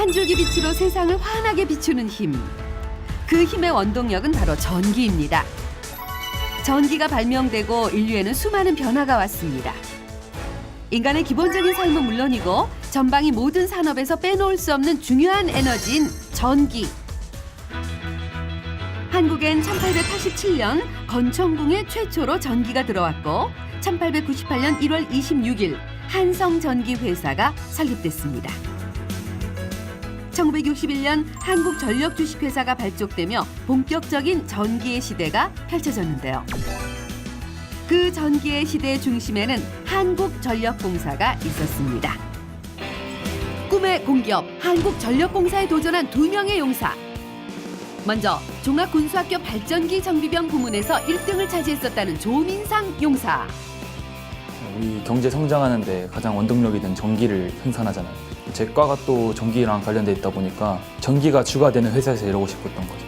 한 줄기 빛으로 세상을 환하게 비추는 힘. 그 힘의 원동력은 바로 전기입니다. 전기가 발명되고 인류에는 수많은 변화가 왔습니다. 인간의 기본적인 삶은 물론이고 전방위 모든 산업에서 빼놓을 수 없는 중요한 에너지인 전기. 한국엔 1887년 건천궁에 최초로 전기가 들어왔고 1898년 1월 26일 한성전기회사가 설립됐습니다. 1961년 한국전력주식회사가 발족되며 본격적인 전기의 시대가 펼쳐졌는데요. 그 전기의 시대의 중심에는 한국전력공사가 있었습니다. 꿈의 공기업 한국전력공사에 도전한 2명의 용사. 먼저 종합군수학교 발전기 정비병 부문에서 1등을 차지했었다는 조민상 용사. 우리 경제 성장하는 데 가장 원동력이 된 전기를 생산하잖아요. 제 과가 또 전기랑 관련돼 있다 보니까 전기가 주가 되는 회사에서 일하고 싶었던 거죠.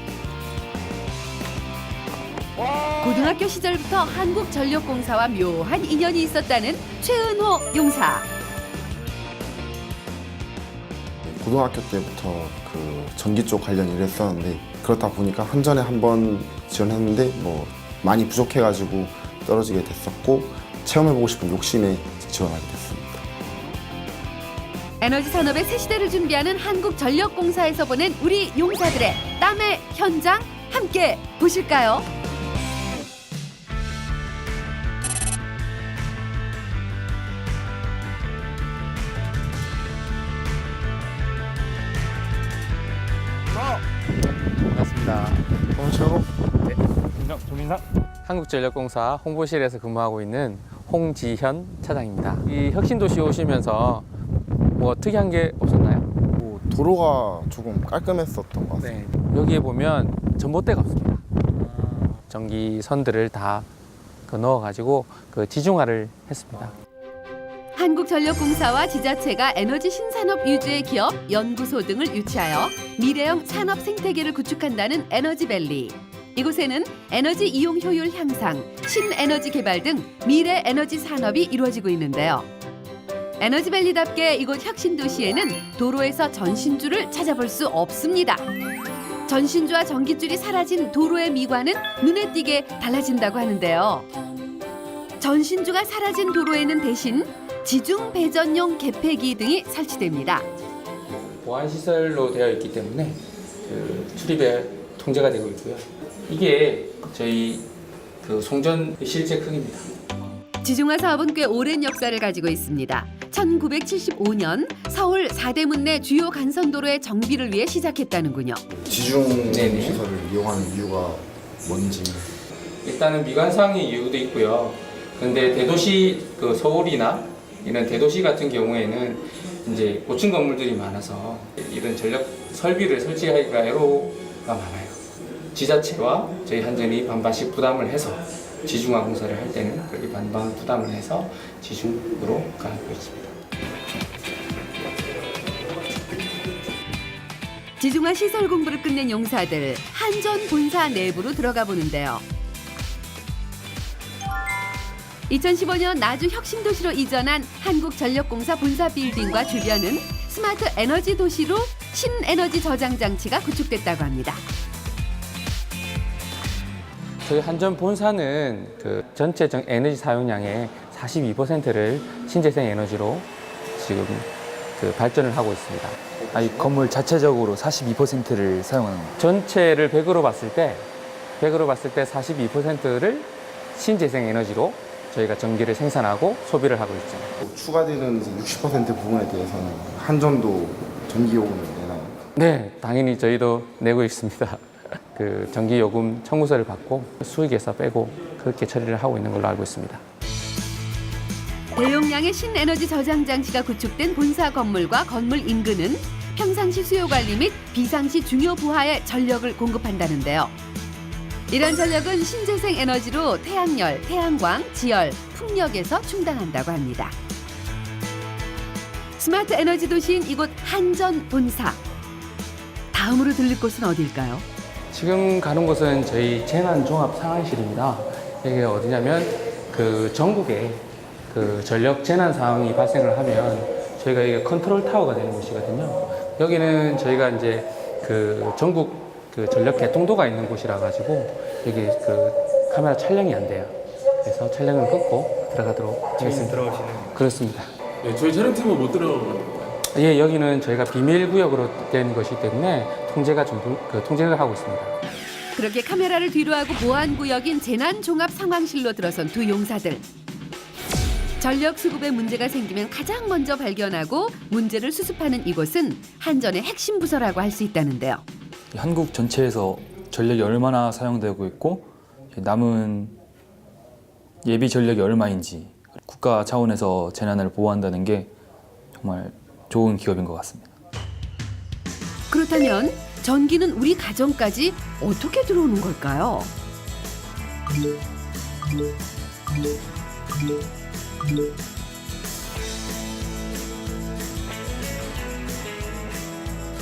고등학교 시절부터 한국전력공사와 묘한 인연이 있었다는 최은호 용사. 고등학교 때부터 그 전기 쪽 관련 일을 했었는데 그렇다 보니까 한전에 한번 지원했는데 뭐 많이 부족해가지고 떨어지게 됐었고 체험해보고 싶은 욕심에 지원하게 됐습니다. 에너지 산업의 새 시대를 준비하는 한국전력공사에서 보낸 우리 용사들의 땀의 현장 함께 보실까요? 반갑습니다. 안녕하세요. 조민상. 한국전력공사 홍보실에서 근무하고 있는 홍지현 차장입니다. 이 혁신도시 오시면서 뭐 특이한 게 없었나요? 뭐 도로가 조금 깔끔했었던 것 같아요. 네. 여기에 보면 전봇대가 없습니다. 전기선들을 다 넣어가지고 그 지중화를 했습니다. 한국전력공사와 지자체가 에너지 신산업 유주의 기업, 연구소 등을 유치하여 미래형 산업 생태계를 구축한다는 에너지밸리. 이곳에는 에너지 이용 효율 향상, 신에너지 개발 등 미래 에너지 산업이 이루어지고 있는데요. 에너지밸리답게 이곳 혁신도시에는 도로에서 전신주를 찾아볼 수 없습니다. 전신주와 전기줄이 사라진 도로의 미관은 눈에 띄게 달라진다고 하는데요. 전신주가 사라진 도로에는 대신 지중 배전용 개폐기 등이 설치됩니다. 보안 시설로 되어 있기 때문에 그 출입에 통제가 되고 있고요. 이게 저희 그 송전 실제 크기입니다. 지중화 사업은 꽤 오랜 역사를 가지고 있습니다. 1975년 서울 사대문 내 주요 간선도로의 정비를 위해 시작했다는군요. 지중 네네. 시설을 이용하는 이유가 뭔지. 일단은 미관상의 이유도 있고요. 근데 대도시 그 서울이나 이런 대도시 같은 경우에는 이제 고층 건물들이 많아서 이런 전력 설비를 설치하기가 애로가 많아요. 지자체와 저희 한전이 반반씩 부담을 해서 지중화 공사를 할 때는 그렇게 반반 부담을 해서 지중으로 가고 있습니다. 지중화 시설 공부를 끝낸 용사들 한전 본사 내부로 들어가 보는데요. 2015년 나주 혁신도시로 이전한 한국전력공사 본사 빌딩과 주변은 스마트 에너지 도시로 신에너지 저장 장치가 구축됐다고 합니다. 저희 한전 본사는 그 전체 에너지 사용량의 42%를 신재생 에너지로 지금 그 발전을 하고 있습니다. 아니 건물 자체적으로 42%를 사용하는 거예요. 전체를 100으로 봤을 때 42%를 신재생 에너지로 저희가 전기를 생산하고 소비를 하고 있죠. 추가되는 이제 60% 부분에 대해서는 한전도 전기요금을 내나요? 네, 당연히 저희도 내고 있습니다. 그 전기요금 청구서를 받고 수익에서 빼고 그렇게 처리를 하고 있는 걸로 알고 있습니다. 대용량의 신에너지 저장 장치가 구축된 본사 건물과 건물 인근은 평상시 수요 관리 및 비상시 중요 부하에 전력을 공급한다는데요. 이런 전력은 신재생 에너지로 태양열, 태양광, 지열, 풍력에서 충당한다고 합니다. 스마트 에너지 도시인 이곳 한전 본사. 다음으로 들릴 곳은 어딜까요? 지금 가는 곳은 저희 재난종합상황실입니다. 이게 어디냐면 그 전국에 그 전력 재난 상황이 발생을 하면 저희가 이게 컨트롤 타워가 되는 곳이거든요. 여기는 저희가 이제 그 전국 그 전력 개통도가 있는 곳이라 가지고 여기 그 카메라 촬영이 안 돼요. 그래서 촬영을 끊고 들어가도록 하겠습니다. 들어가시는. 그렇습니다. 네, 저희 촬영팀은 못 들어가는 건가요? 예, 여기는 저희가 비밀 구역으로 된 것이기 때문에 통제가 좀 통제를 하고 있습니다. 그렇게 카메라를 뒤로하고 보안구역인 재난종합상황실로 들어선 두 용사들. 전력 수급에 문제가 생기면 가장 먼저 발견하고 문제를 수습하는 이곳은 한전의 핵심 부서라고 할 수 있다는데요. 한국 전체에서 전력이 얼마나 사용되고 있고 남은 예비 전력이 얼마인지 국가 차원에서 재난을 보호한다는 게 정말 좋은 기업인 것 같습니다. 그렇다면 전기는 우리 가정까지 어떻게 들어오는 걸까요?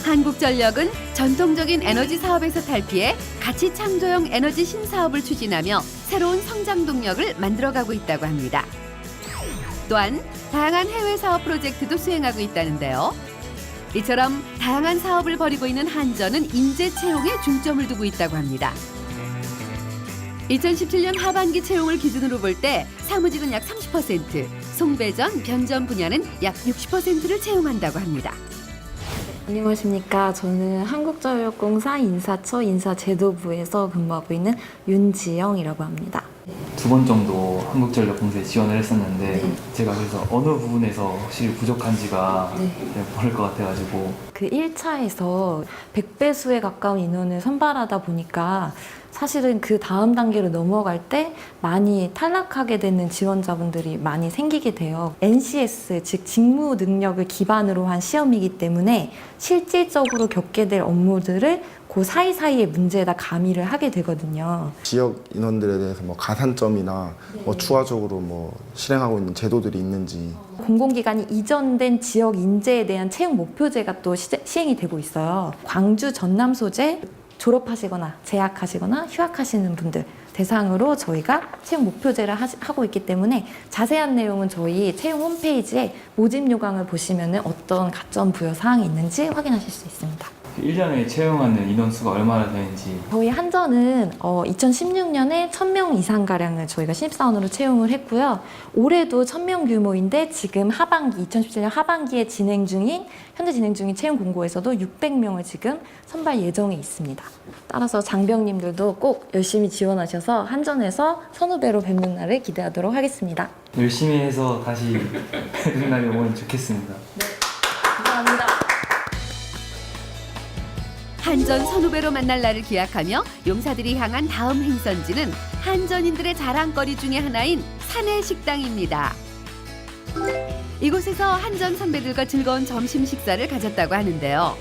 한국전력은 전통적인 에너지 사업에서 탈피해 가치 창조형 에너지 신사업을 추진하며 새로운 성장 동력을 만들어가고 있다고 합니다. 또한 다양한 해외 사업 프로젝트도 수행하고 있다는데요. 이처럼 다양한 사업을 벌이고 있는 한전은 인재 채용에 중점을 두고 있다고 합니다. 2017년 하반기 채용을 기준으로 볼 때 사무직은 약 30%, 송배전, 변전 분야는 약 60%를 채용한다고 합니다. 안녕하십니까. 저는 한국전력공사 인사처 인사제도부에서 근무하고 있는 윤지영이라고 합니다. 2번 정도 한국전력 공사에 지원을 했었는데 네. 제가 그래서 어느 부분에서 확실히 부족한지가 네. 모를 것 같아가지고 그 1차에서 100배수에 가까운 인원을 선발하다 보니까 사실은 그 다음 단계로 넘어갈 때 많이 탈락하게 되는 지원자분들이 많이 생기게 돼요. NCS, 즉 직무 능력을 기반으로 한 시험이기 때문에 실질적으로 겪게 될 업무들을 그 사이사이의 문제에다 가미를 하게 되거든요. 지역 인원들에 대해서 뭐 가산점이나 뭐 추가적으로 뭐 실행하고 있는 제도들이 있는지 공공기관이 이전된 지역 인재에 대한 채용 목표제가 또 시행이 되고 있어요. 광주, 전남 소재 졸업하시거나 재학하시거나 휴학하시는 분들 대상으로 저희가 채용 목표제를 하고 있기 때문에 자세한 내용은 저희 채용 홈페이지에 모집 요강을 보시면 어떤 가점 부여 사항이 있는지 확인하실 수 있습니다. 1년에 채용하는 인원수가 얼마나 되는지 저희 한전은 2016년에 1000명 이상가량을 저희가 신입사원으로 채용을 했고요. 올해도 1000명 규모인데 지금 하반기, 2017년 하반기에 현재 진행 중인 채용 공고에서도 600명을 지금 선발 예정에 있습니다. 따라서 장병님들도 꼭 열심히 지원하셔서 한전에서 선후배로 뵙는 날을 기대하도록 하겠습니다. 열심히 해서 다시 뵙는 날이 오면 좋겠습니다. 감사합니다. 한전 선후배로 만날 날을 기약하며 용사들이 향한 다음 행선지는 한전인들의 자랑거리 중에 하나인 사내식당입니다. 이곳에서 한전 선배들과 즐거운 점심 식사를 가졌다고 하는데요.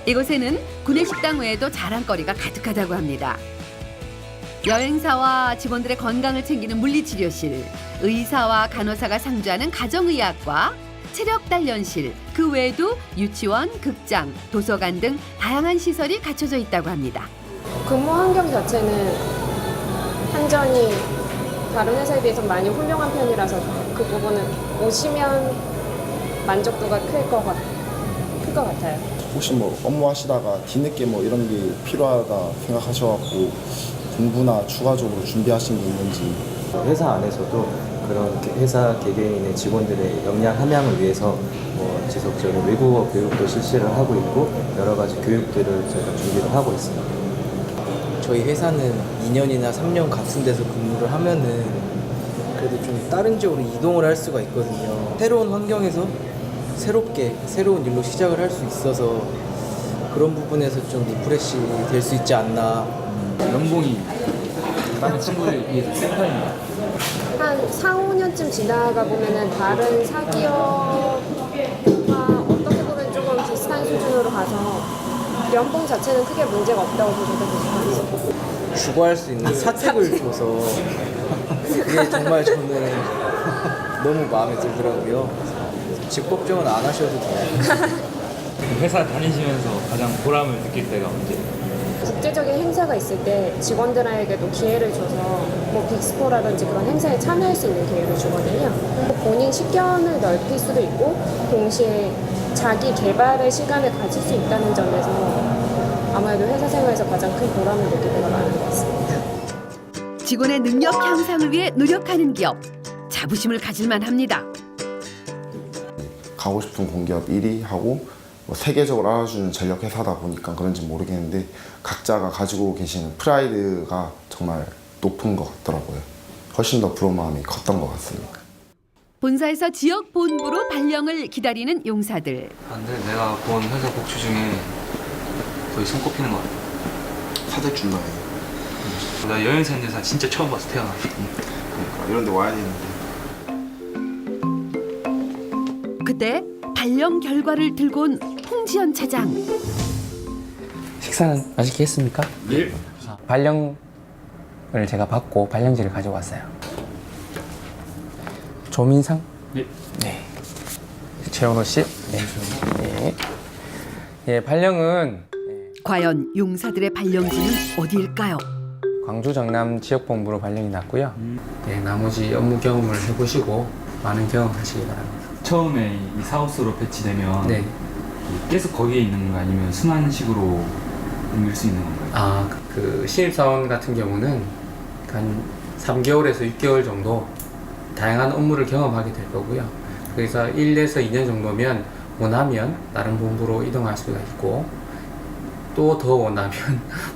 이곳에는 구내식당 외에도 자랑거리가 가득하다고 합니다. 여행사와 직원들의 건강을 챙기는 물리치료실, 의사와 간호사가 상주하는 가정의학과, 체력단련실, 그 외에도 유치원, 극장, 도서관 등 다양한 시설이 갖춰져 있다고 합니다. 근무 환경 자체는 한전이 다른 회사에 비해서 많이 훌륭한 편이라서 그 부분은 오시면 만족도가 클 것 같아요. 혹시 뭐 업무하시다가 뒤늦게 뭐 이런 게 필요하다 생각하셔갖고 공부나 추가적으로 준비하신 게 있는지 회사 안에서도 그런 회사 개개인의 직원들의 역량 함양을 위해서 지속적인 외국어 교육도 실시를 하고 있고 여러 가지 교육들을 저희가 준비를 하고 있습니다. 저희 회사는 2년이나 3년 같은 데서 근무를 하면은 그래도 좀 다른 지역으로 이동을 할 수가 있거든요. 새로운 환경에서 새롭게 새로운 일로 시작을 할 수 있어서 그런 부분에서 좀 리프레시 될 수 있지 않나. 연봉이 다른 친구들 비해서 센 편입니다. 한 4, 5년쯤 지나가 보면은 다른 사기업과 어떻게 보면 조금 비슷한 수준으로 가서 연봉 자체는 크게 문제가 없다고 보셔도 되실 것 같아요. 주거할 수 있는 사택을 줘서 그게 정말 저는 너무 마음에 들더라고요. 집 걱정은 안 하셔도 돼요. 회사 다니시면서 가장 보람을 느낄 때가 언제예요? 국제적인 행사가 있을 때 직원들에게도 기회를 줘서 뭐 빅스포라든지 그런 행사에 참여할 수 있는 기회를 주거든요. 본인 식견을 넓힐 수도 있고 동시에 자기 개발의 시간을 가질 수 있다는 점에서 아무래도 회사 생활에서 가장 큰 보람을 느낄 때가 많은 것 같습니다. 직원의 능력 향상을 위해 노력하는 기업. 자부심을 가질만 합니다. 가고 싶은 공기업 1위 하고 뭐 세계적으로 알아주는 전력 회사다 보니까 그런지 모르겠는데 각자가 가지고 계시는 프라이드가 정말 높은 것 같더라고요. 훨씬 더 부러운 마음이 컸던 것 같습니다. 본사에서 지역 본부로 발령을 기다리는 용사들. 근데 내가 본 회사 복지 중에 거의 손꼽히는 것 같아. 사들 준다네. 나 여행사 있는 회사 진짜 처음 봤어, 태어나. 그러니까 이런 데 와야 되는데. 그때 발령 결과를 들고 온 홍지연 차장. 식사는 맛있게 했습니까? 예. 발령을 제가 받고 발령지를 가져왔어요. 조민상? 예. 네. 최원호 씨? 네. 네. 예, 발령은 과연 용사들의 발령지는 어디일까요? 광주 정남 지역본부로 발령이 났고요. 네, 나머지 업무 경험을 해보시고 많은 경험하시기 바랍니다. 처음에 이 사업소로 배치되면 네. 계속 거기에 있는 건가 아니면 순환식으로 옮길 수 있는 건가요? 아, 그 신입사원 같은 경우는 한 3개월에서 6개월 정도 다양한 업무를 경험하게 될 거고요. 그래서 1에서 2년 정도면 원하면 다른 본부로 이동할 수가 있고 또 더 원하면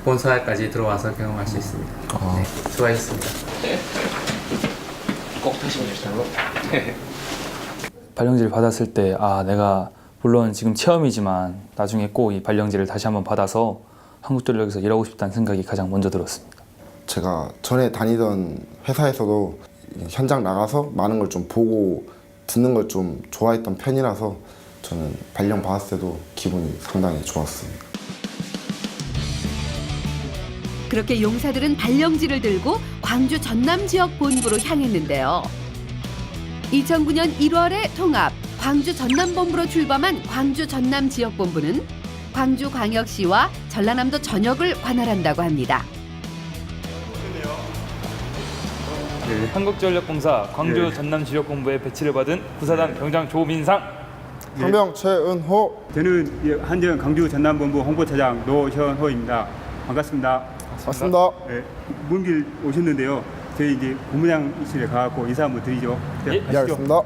본사까지 들어와서 경험할 수 있습니다. 네, 수고하셨습니다. 꼭 타시면 되시다고? 발령지를 받았을 때 내가 물론 지금 체험이지만 나중에 꼭 이 발령지를 다시 한번 받아서 한국전력에서 일하고 싶다는 생각이 가장 먼저 들었습니다. 제가 전에 다니던 회사에서도 현장 나가서 많은 걸 좀 보고 듣는 걸 좀 좋아했던 편이라서 저는 발령 받았을 때도 기분이 상당히 좋았습니다. 그렇게 용사들은 발령지를 들고 광주 전남 지역 본부로 향했는데요. 2009년 1월에 통합 광주 전남 본부로 출범한 광주 전남 지역 본부는 광주광역시와 전라남도 전역을 관할한다고 합니다. 네, 한국전력공사 광주 전남 지역본부에 배치를 받은 부사단 병장 조민상. 상병 최은호. 저는 한전 광주 전남본부 홍보차장 노현호입니다. 반갑습니다. 맞습니다. 네, 먼 길 오셨는데요. 저희 이제 본부장실에 가갖고 인사 한번 드리죠. 네, 예, 알겠습니다.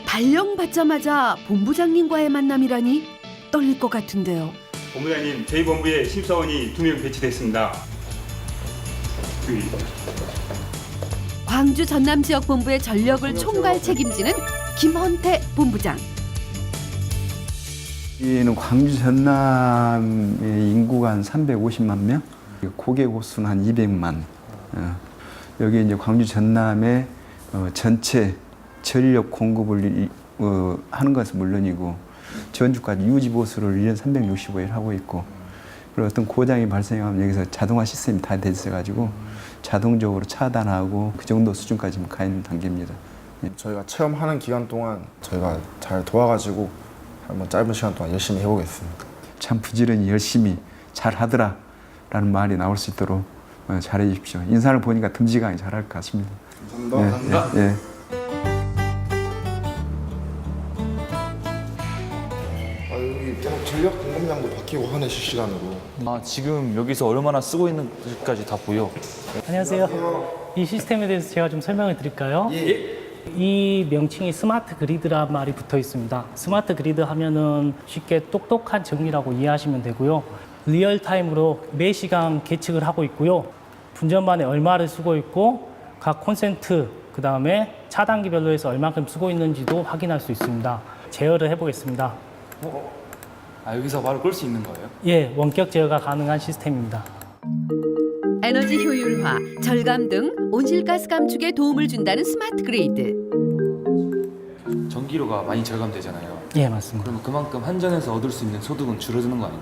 발령 받자마자 본부장님과의 만남이라니 떨릴 것 같은데요. 본부장님, 저희 본부에 신입사원이 2명 배치됐습니다. 광주 전남 지역 본부의 전력을 총괄 책임지는 김헌태 본부장. 여기는 광주 전남의 인구가 한 350만 명, 고객 호수는 한 200만. 여기 이제 광주 전남의 전체 전력 공급을 하는 것은 물론이고 전주까지 유지 보수를 1년 365일 하고 있고, 그리고 어떤 고장이 발생하면 여기서 자동화 시스템이 다 돼 있어가지고 자동적으로 차단하고 그 정도 수준까지 가 있는 단계입니다. 저희가 체험하는 기간 동안 저희가 잘 도와가지고 한번 짧은 시간 동안 열심히 해보겠습니다. 참 부지런히 열심히 잘 하더라 라는 말이 나올 수 있도록 잘해 주십시오. 인사를 보니까 듬직하게 잘할 것 같습니다. 감사합니다. 감사합니다. 예. 여기 계속 전력 공급량도 바뀌고 하네, 실시간으로. 지금 여기서 얼마나 쓰고 있는지까지 다 보여. 안녕하세요. 이 시스템에 대해서 제가 좀 설명을 드릴까요? 이 명칭이 스마트 그리드란 말이 붙어 있습니다. 스마트 그리드 하면은 쉽게 똑똑한 정리라고 이해하시면 되고요. 리얼타임으로 매 시간 계측을 하고 있고요. 분전반에 얼마를 쓰고 있고 각 콘센트, 그 다음에 차단기별로 해서 얼마큼 쓰고 있는지도 확인할 수 있습니다. 제어를 해보겠습니다. 여기서 바로 끌 수 있는 거예요? 예, 원격 제어가 가능한 시스템입니다. 에너지 효율화, 절감 등 온실가스 감축에 도움을 준다는 스마트 그리드. 전기료가 많이 절감되잖아요. 예, 맞습니다. 그러면 그만큼 한전에서 얻을 수 있는 소득은 줄어드는 거 아니에요?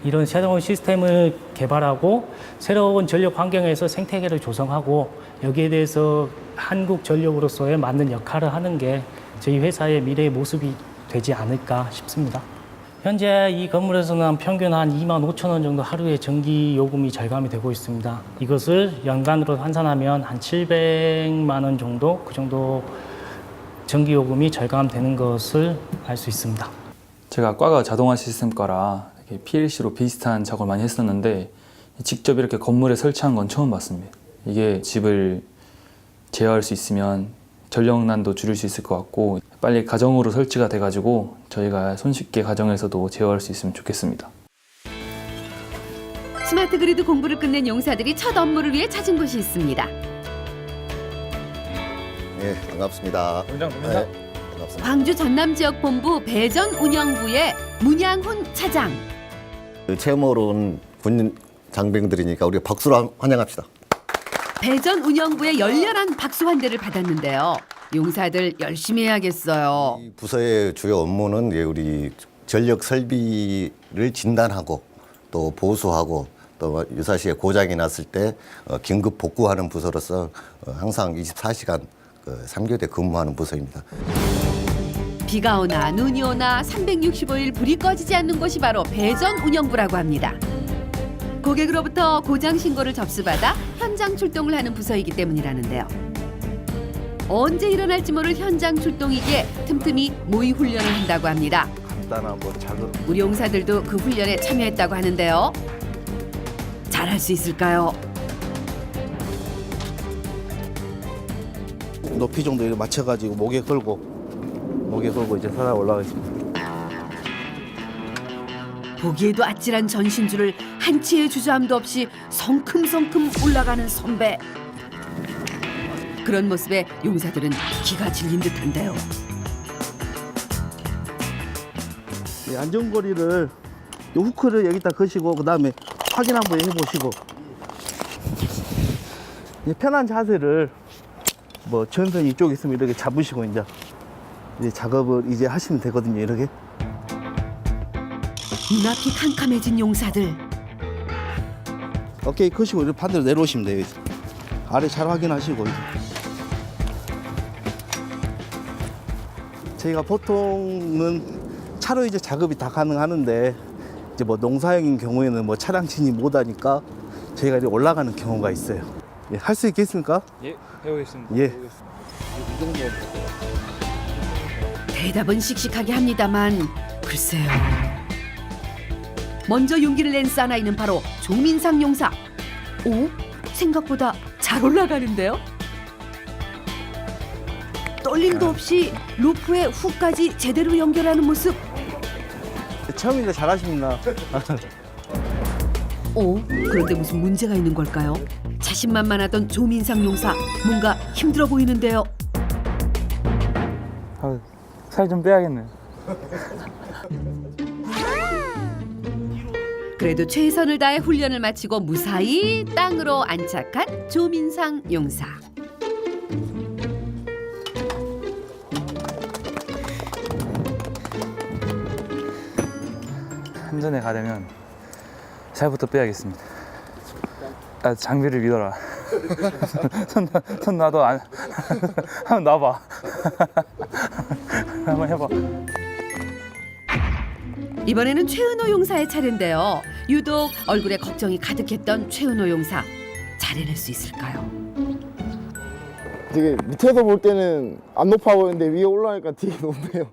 이런 새로운 시스템을 개발하고 새로운 전력 환경에서 생태계를 조성하고 여기에 대해서 한국전력으로서의 맞는 역할을 하는 게 저희 회사의 미래의 모습이 되지 않을까 싶습니다. 현재 이 건물에서는 평균 한 2만 5천 원 정도 하루에 전기 요금이 절감이 되고 있습니다. 이것을 연간으로 환산하면 한 700만 원 정도, 그 정도 전기 요금이 절감되는 것을 알 수 있습니다. 제가 과가 자동화 시스템과라 이렇게 PLC로 비슷한 작업을 많이 했었는데 직접 이렇게 건물에 설치한 건 처음 봤습니다. 이게 집을 제어할 수 있으면 전력난도 줄일 수 있을 것 같고 빨리 가정으로 설치가 돼가지고 저희가 손쉽게 가정에서도 제어할 수 있으면 좋겠습니다. 스마트 그리드 공부를 끝낸 용사들이 첫 업무를 위해 찾은 곳이 있습니다. 네, 반갑습니다. 반갑습니다. 광주 전남 지역 본부 배전 운영부의 문양훈 차장. 체험으로 온 군 장병들이니까 우리가 박수로 환영합시다. 배전 운영부의 열렬한 박수 환대를 받았는데요. 용사들 열심히 해야겠어요. 부서의 주요 업무는 우리 전력 설비를 진단하고 또 보수하고 또 유사시에 고장이 났을 때 긴급 복구하는 부서로서 항상 24시간 3교대 근무하는 부서입니다. 비가 오나 눈이 오나 365일 불이 꺼지지 않는 곳이 바로 배전 운영부라고 합니다. 고객으로부터 고장 신고를 접수받아 현장 출동을 하는 부서이기 때문이라는데요. 언제 일어날지 모를 현장 출동이기에 틈틈이 모의 훈련을 한다고 합니다. 우리 용사들도 그 훈련에 참여했다고 하는데요. 잘할 수 있을까요? 높이 정도 이렇게 맞춰가지고 목에 걸고 이제 살아 올라가겠습니다. 보기에도 아찔한 전신줄을 한치의 주저함도 없이 성큼성큼 올라가는 선배. 그런 모습에 용사들은 기가 질린 듯한데요. 이 안전거리를 이 후크를 여기다 거시고 그다음에 확인 한번 해보시고 편한 자세를 뭐 전선이 이쪽에 있으면 이렇게 잡으시고 이제 작업을 이제 하시면 되거든요. 이렇게. 눈앞이 캄캄해진 용사들. 오케이, 거시고 이렇게 반대로 내려오시면 돼요. 이제. 아래 잘 확인하시고 이제. 저희가 보통은 차로 이제 작업이 다 가능하는데 이제 뭐 농사형인 경우에는 뭐 차량 진입 못하니까 저희가 이제 올라가는 경우가 있어요. 예, 할 수 있겠습니까? 예, 해보겠습니다. 예. 이 정도. 대답은 씩씩하게 합니다만 글쎄요. 먼저 용기를 낸 사나이는 바로 조민상 용사. 오? 생각보다 잘 올라가는데요? 떨림도 없이 로프에 훅까지 제대로 연결하는 모습. 처음인데 잘하십니다. 오? 그런데 무슨 문제가 있는 걸까요? 자신만만하던 조민상 용사 뭔가 힘들어 보이는데요. 살 좀 빼야겠네요. 그래도 최선을 다해 훈련을 마치고 무사히 땅으로 안착한 조민상 용사. 한전에 가려면 살부터 빼야겠습니다. 장비를 믿어라. 손 놔도 안. 한번 놔봐. 한번 해봐. 이번에는 최은호 용사의 차례인데요. 유독 얼굴에 걱정이 가득했던 최은호 용사. 잘 해낼 수 있을까요? 되게 밑에서 볼 때는 안 높아 보이는데 위에 올라가니까 되게 높네요.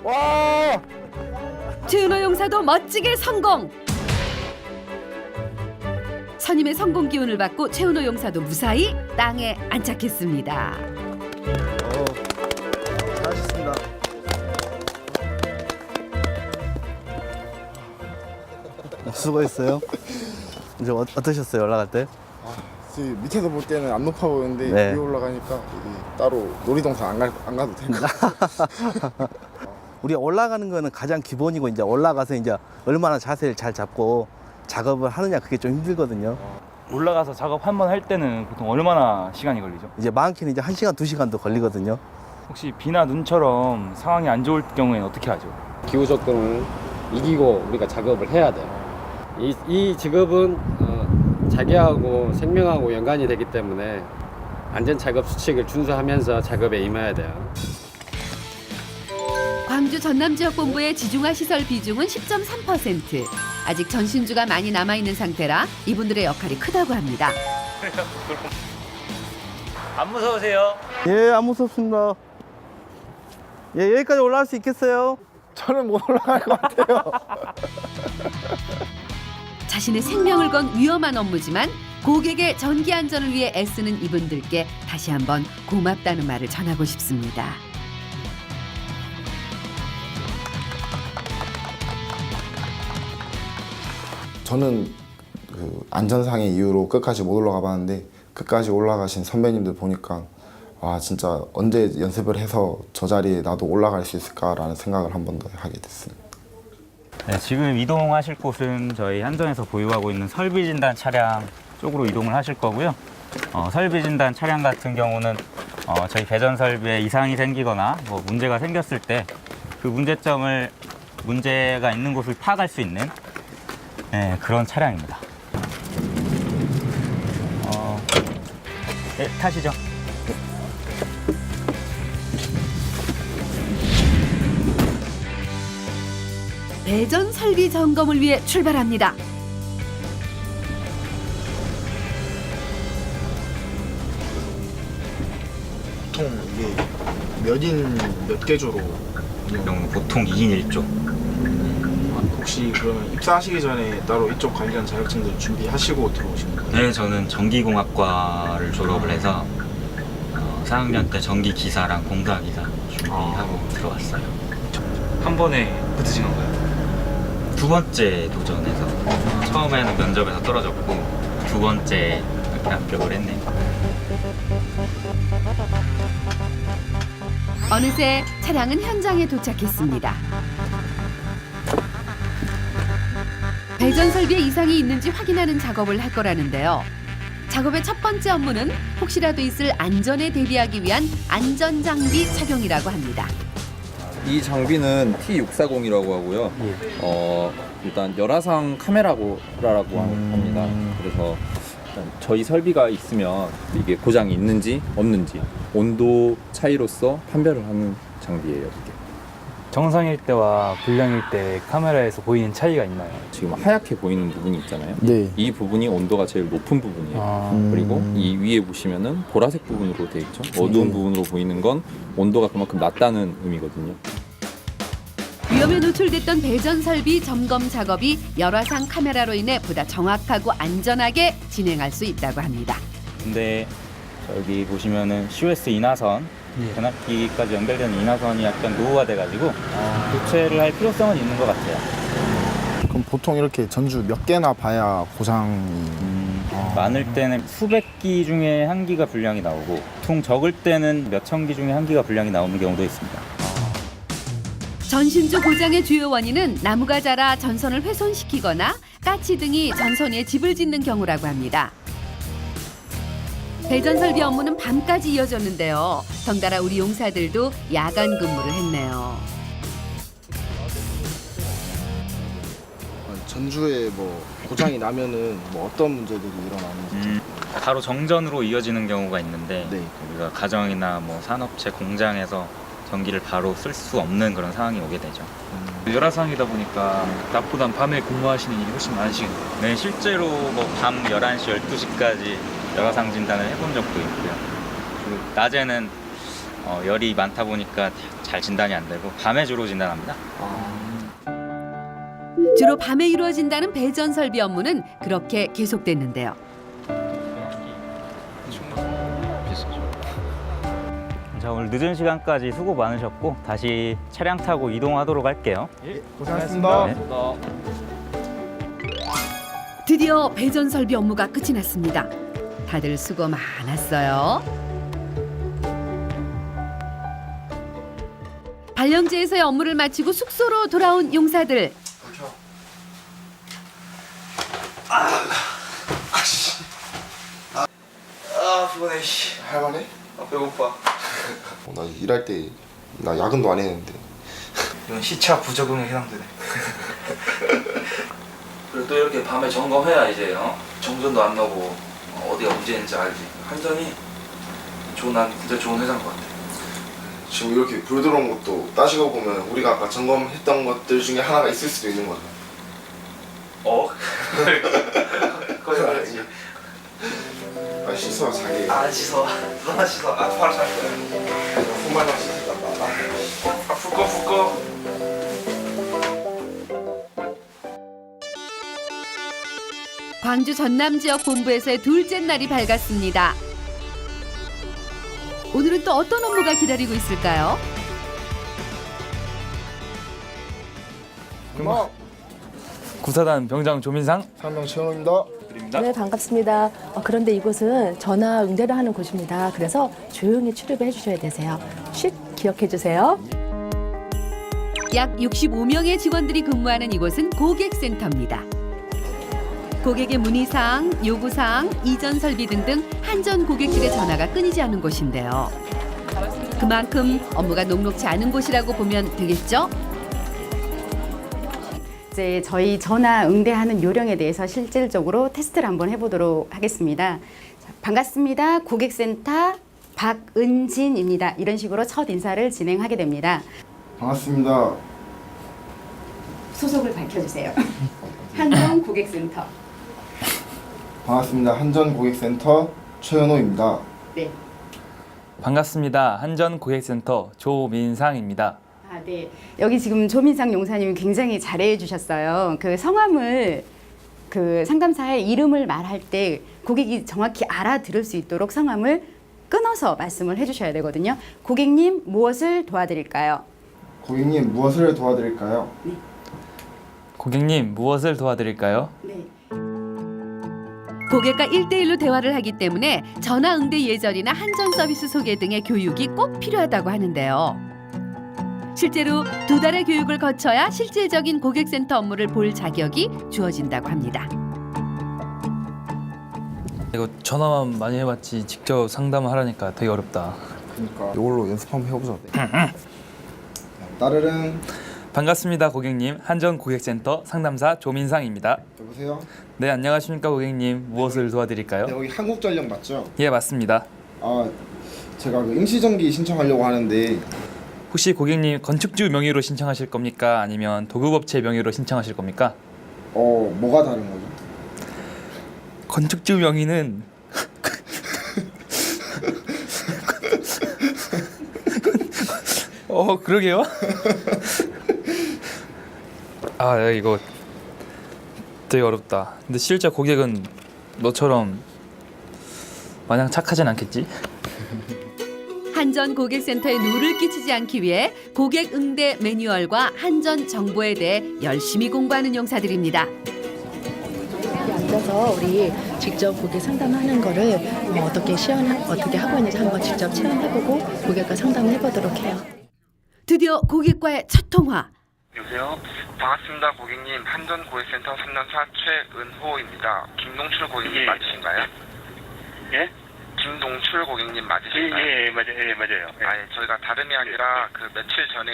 와! 최은호 용사도 멋지게 성공! 선임의 성공 기운을 받고 최은호 용사도 무사히 땅에 안착했습니다. 잘하셨습니다. 수고했어요. 이제 어떠셨어요, 올라갈 때? 밑에서 볼 때는 안 높아 보이는데 네. 위에 올라가니까 여기 따로 놀이동산 안 가도 됩니다. 우리가 올라가는 거는 가장 기본이고 이제 올라가서 이제 얼마나 자세를 잘 잡고 작업을 하느냐 그게 좀 힘들거든요. 올라가서 작업 한 번 할 때는 보통 얼마나 시간이 걸리죠? 이제 많게는 이제 1시간, 2시간도 걸리거든요. 혹시 비나 눈처럼 상황이 안 좋을 경우에는 어떻게 하죠? 기후 조건을 이기고 우리가 작업을 해야 돼요. 이 직업은 자기하고 생명하고 연관이 되기 때문에 안전 작업 수칙을 준수하면서 작업에 임해야 돼요. 광주 전남지역본부의 지중화 시설 비중은 10.3%. 아직 전신주가 많이 남아있는 상태라 이분들의 역할이 크다고 합니다. 안 무서우세요? 예, 안 무섭습니다. 예, 여기까지 올라갈 수 있겠어요? 저는 못 올라갈 것 같아요. 자신의 생명을 건 위험한 업무지만 고객의 전기 안전을 위해 애쓰는 이분들께 다시 한번 고맙다는 말을 전하고 싶습니다. 저는 그 안전상의 이유로 끝까지 못 올라가 봤는데 끝까지 올라가신 선배님들 보니까 와 진짜 언제 연습을 해서 저 자리에 나도 올라갈 수 있을까라는 생각을 한 번 더 하게 됐습니다. 네, 지금 이동하실 곳은 저희 한전에서 보유하고 있는 설비진단 차량 쪽으로 이동을 하실 거고요. 설비진단 차량 같은 경우는 저희 배전 설비에 이상이 생기거나 뭐 문제가 생겼을 때 그 문제가 있는 곳을 파악할 수 있는 그런 차량입니다. 네, 타시죠. 배전 설비 점검을 위해 출발합니다. 보통 이게 몇 인 몇 개조로? 보통 2인 1조. 혹시 그러면 입사하시기 전에 따로 이쪽 관련 자격증들 준비하시고 들어오신 거예요? 네, 저는 전기공학과를 졸업을 해서 4학년 때 전기기사랑 공사기사 준비하고 들어왔어요. 한 번에 붙으신 건가요? 두 번째 도전에서 처음에는 면접에서 떨어졌고 두 번째 이렇게 합격을 했네요. 어느새 차량은 현장에 도착했습니다. 배전 설비에 이상이 있는지 확인하는 작업을 할 거라는데요. 작업의 첫 번째 업무는 혹시라도 있을 안전에 대비하기 위한 안전장비 착용이라고 합니다. 이 장비는 T640이라고 하고요. 일단 열화상 카메라라고 합니다. 그래서 일단 저희 설비가 있으면 이게 고장이 있는지 없는지 온도 차이로서 판별을 하는 장비예요. 이게. 정상일 때와 불량일 때 카메라에서 보이는 차이가 있나요? 지금 하얗게 보이는 부분이 있잖아요. 네. 이 부분이 온도가 제일 높은 부분이에요. 그리고 이 위에 보시면은 보라색 부분으로 되어 있죠. 어두운 부분으로 보이는 건 온도가 그만큼 낮다는 의미거든요. 위험에 노출됐던 배전 설비 점검 작업이 열화상 카메라로 인해 보다 정확하고 안전하게 진행할 수 있다고 합니다. 근데 여기 보시면은 COS 인하선 변압기까지 연결되는 인하선이 약간 노후화 돼가지고 교체를 할 필요성은 있는 것 같아요. 그럼 보통 이렇게 전주 몇 개나 봐야 고장이 많을 때는 수백 기 중에 한 기가 불량이 나오고 보통 적을 때는 몇천 기 중에 한 기가 불량이 나오는 경우도 있습니다. 전신주 고장의 주요 원인은 나무가 자라 전선을 훼손시키거나 까치 등이 전선 위에 집을 짓는 경우라고 합니다. 배전 설비 업무는 밤까지 이어졌는데요. 덩달아 우리 용사들도 야간 근무를 했네요. 전주에 뭐 고장이 나면은 뭐 어떤 문제들이 일어나는지 바로 정전으로 이어지는 경우가 있는데 네. 우리가 가정이나 뭐 산업체 공장에서 전기를 바로 쓸 수 없는 그런 상황이 오게 되죠. 열화상이다 보니까 낮보단 밤에 근무하시는 일이 훨씬 많으시겠네요. 네, 실제로 뭐 밤 11시, 12시까지 열화상 진단을 해본 적도 있고요. 그리고 낮에는 열이 많다 보니까 잘 진단이 안 되고 밤에 주로 진단합니다. 주로 밤에 이루어진다는 배전 설비 업무는 그렇게 계속됐는데요. 자, 오늘 늦은 시간까지 수고 많으셨고 다시 차량 타고 이동하도록 할게요. 고생하셨습니다. 네. 드디어 배전 설비 업무가 끝이 났습니다. 다들 수고 많았어요. 발령지에서의 업무를 마치고 숙소로 돌아온 용사들. 피곤해. 할만해? 배고파. 나 일할 때 나 야근도 안 했는데. 이건 시차 부적응에 해당되네. 그리고 또 이렇게 밤에 점검해야 이제 정전도 안 나고 어디가 문제 있는지 알지. 한전이 난 진짜 좋은 회사인 것 같아. 지금 이렇게 불 들어온 것도 따지고 보면 우리가 아까 점검했던 것들 중에 하나가 있을 수도 있는 거죠. 거기까지. 아 씻어 자기. 안 씻어. 너나 씻어. 나 바로 잘 거야. 손발만 씻었다. 아 풀꺼. 광주 전남 지역 본부에서의 둘째 날이 밝았습니다. 오늘은 또 어떤 업무가 기다리고 있을까요? 구사단 병장 조민상. 상병 최원호입니다. 네, 반갑습니다. 그런데 이곳은 전화 응대를 하는 곳입니다. 그래서 조용히 출입을 해주셔야 되세요. 쉿 기억해 주세요. 약 65명의 직원들이 근무하는 이곳은 고객센터입니다. 고객의 문의사항, 요구사항, 이전 설비 등등 한전 고객들의 전화가 끊이지 않는 곳인데요. 그만큼 업무가 녹록지 않은 곳이라고 보면 되겠죠? 이제 저희 전화 응대하는 요령에 대해서 실질적으로 테스트를 한번 해보도록 하겠습니다. 자, 반갑습니다. 고객센터 박은진입니다. 이런 식으로 첫 인사를 진행하게 됩니다. 반갑습니다. 소속을 밝혀주세요. 한전 고객센터. 반갑습니다. 한전 고객센터 최현호입니다. 네. 반갑습니다. 한전 고객센터 조민상입니다. 아, 네. 여기 지금 조민상 용사님이 굉장히 잘해 주셨어요. 그 성함을 그 상담사의 이름을 말할 때 고객이 정확히 알아들을 수 있도록 성함을 끊어서 말씀을 해주셔야 되거든요. 고객님 무엇을 도와드릴까요? 고객님 무엇을 도와드릴까요? 네. 고객님 무엇을 도와드릴까요? 네. 고객과 1대1로 대화를 하기 때문에 전화 응대 예절이나 한전 서비스 소개 등의 교육이 꼭 필요하다고 하는데요. 실제로 2달의 교육을 거쳐야 실질적인 고객센터 업무를 볼 자격이 주어진다고 합니다. 이거 전화만 많이 해봤지 직접 상담을 하려니까 되게 어렵다. 그러니까 이걸로 연습 한번 해보자. 따르릉. 반갑습니다 고객님. 한전 고객센터 상담사 조민상입니다. 여보세요? 네 안녕하십니까 고객님. 무엇을 도와드릴까요? 네, 여기 한국전력 맞죠? 예 맞습니다. 아 제가 그 임시전기 신청하려고 하는데 혹시 고객님 건축주 명의로 신청하실 겁니까? 아니면 도급업체 명의로 신청하실 겁니까? 뭐가 다른 거죠? 건축주 명의는 그러게요. 아 이거 되게 어렵다. 근데 실제 고객은 너처럼 마냥 착하진 않겠지? 한전 고객센터에 누를 끼치지 않기 위해 고객 응대 매뉴얼과 한전 정보에 대해 열심히 공부하는 용사들입니다. 여기 앉아서 우리 직접 고객 상담하는 거를 어떻게 하고 있는지 한번 직접 체험해보고 고객과 상담을 해보도록 해요. 드디어 고객과의 첫 통화. 여보세요? 반갑습니다 고객님. 한전 고객센터 3년차 최은호입니다. 김동출 고객님 맞으신가요? 예? 김동출 고객님 맞으신가요? 예, 맞아요. 예. 아, 예, 저희가 다름이 아니라 그 며칠 전에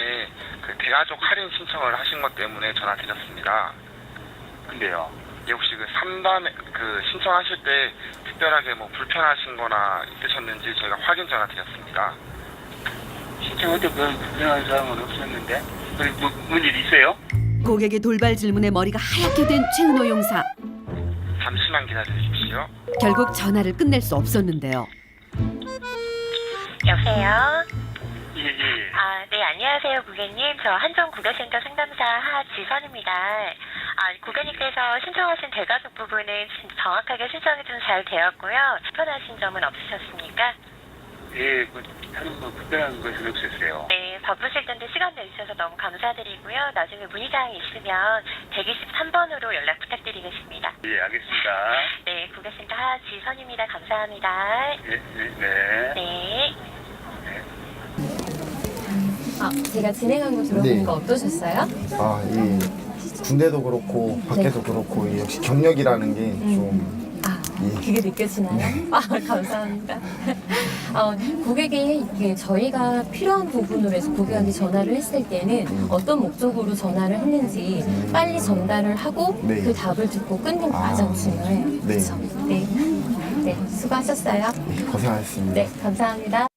그 대가족 할인 신청을 하신 것 때문에 전화 드렸습니다. 근데요? 예, 혹시 그 3단에 그 신청하실 때 특별하게 뭐 불편하신 거나 있으셨는지 저희가 확인 전화 드렸습니다. 신청할 때 불편한 사람은 없었는데? 뭔일 있어요? 고객의 돌발 질문에 머리가 하얗게 된 최은호 용사. 잠시만 기다려주십시오. 결국 전화를 끝낼 수 없었는데요. 여보세요? 예. 네, 안녕하세요, 고객님. 저 한전 고객센터 상담사 하지선입니다. 고객님께서 신청하신 대가족 부분은 정확하게 신청이 좀 잘 되었고요. 불편하신 점은 없으셨습니까? 예, 다른 불편한 것은 없었어요. 네, 바쁘실 텐데 시간 내주셔서 너무 감사드리고요. 나중에 문의사항이 있으면 123번으로 연락 부탁드리겠습니다. 예, 알겠습니다. 네, 고객센터 하지선입니다. 감사합니다. 네. 제가 진행한 거 들어보니까 어떠셨어요? 이 군대도 그렇고 밖에도 그렇고 이 역시 경력이라는 게 좀 그게 느껴지나요? 감사합니다. 고객이 이게 저희가 필요한 부분으로 해서 고객한테 전화를 했을 때는 어떤 목적으로 전화를 했는지 빨리 전달을 하고 그 답을 듣고 끊는 게 가장 중요해요. 그렇죠? 네, 수고하셨어요. 고생하셨습니다. 네, 감사합니다.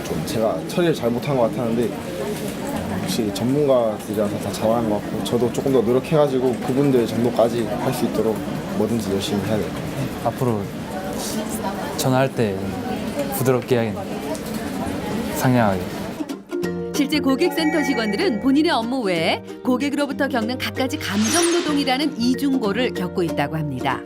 좀 제가 처리를 잘 못한 것 같았는데 역시 전문가들이라서 다 잘하는 것 같고 저도 조금 더 노력해가지고 그분들 정도까지 할 수 있도록 뭐든지 열심히 해야 될 것 같아요. 앞으로 전화할 때 부드럽게 해야겠네. 상냥하게. 실제 고객센터 직원들은 본인의 업무 외에 고객으로부터 겪는 갖가지 감정 노동이라는 이중고를 겪고 있다고 합니다.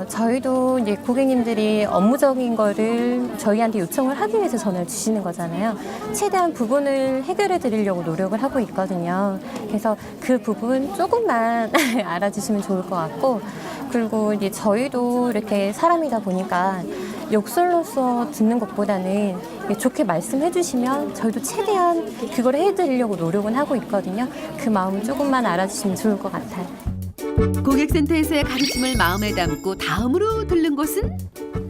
저희도 이제 고객님들이 업무적인 거를 저희한테 요청을 하기 위해서 전화를 주시는 거잖아요. 최대한 부분을 해결해 드리려고 노력을 하고 있거든요. 그래서 그 부분 조금만 알아주시면 좋을 것 같고, 그리고 이제 저희도 이렇게 사람이다 보니까 욕설로서 듣는 것보다는 좋게 말씀해 주시면 저희도 최대한 그걸 해드리려고 노력은 하고 있거든요. 그 마음 조금만 알아주시면 좋을 것 같아요. 고객센터에서의 가르침을 마음에 담고 다음으로 들른 곳은?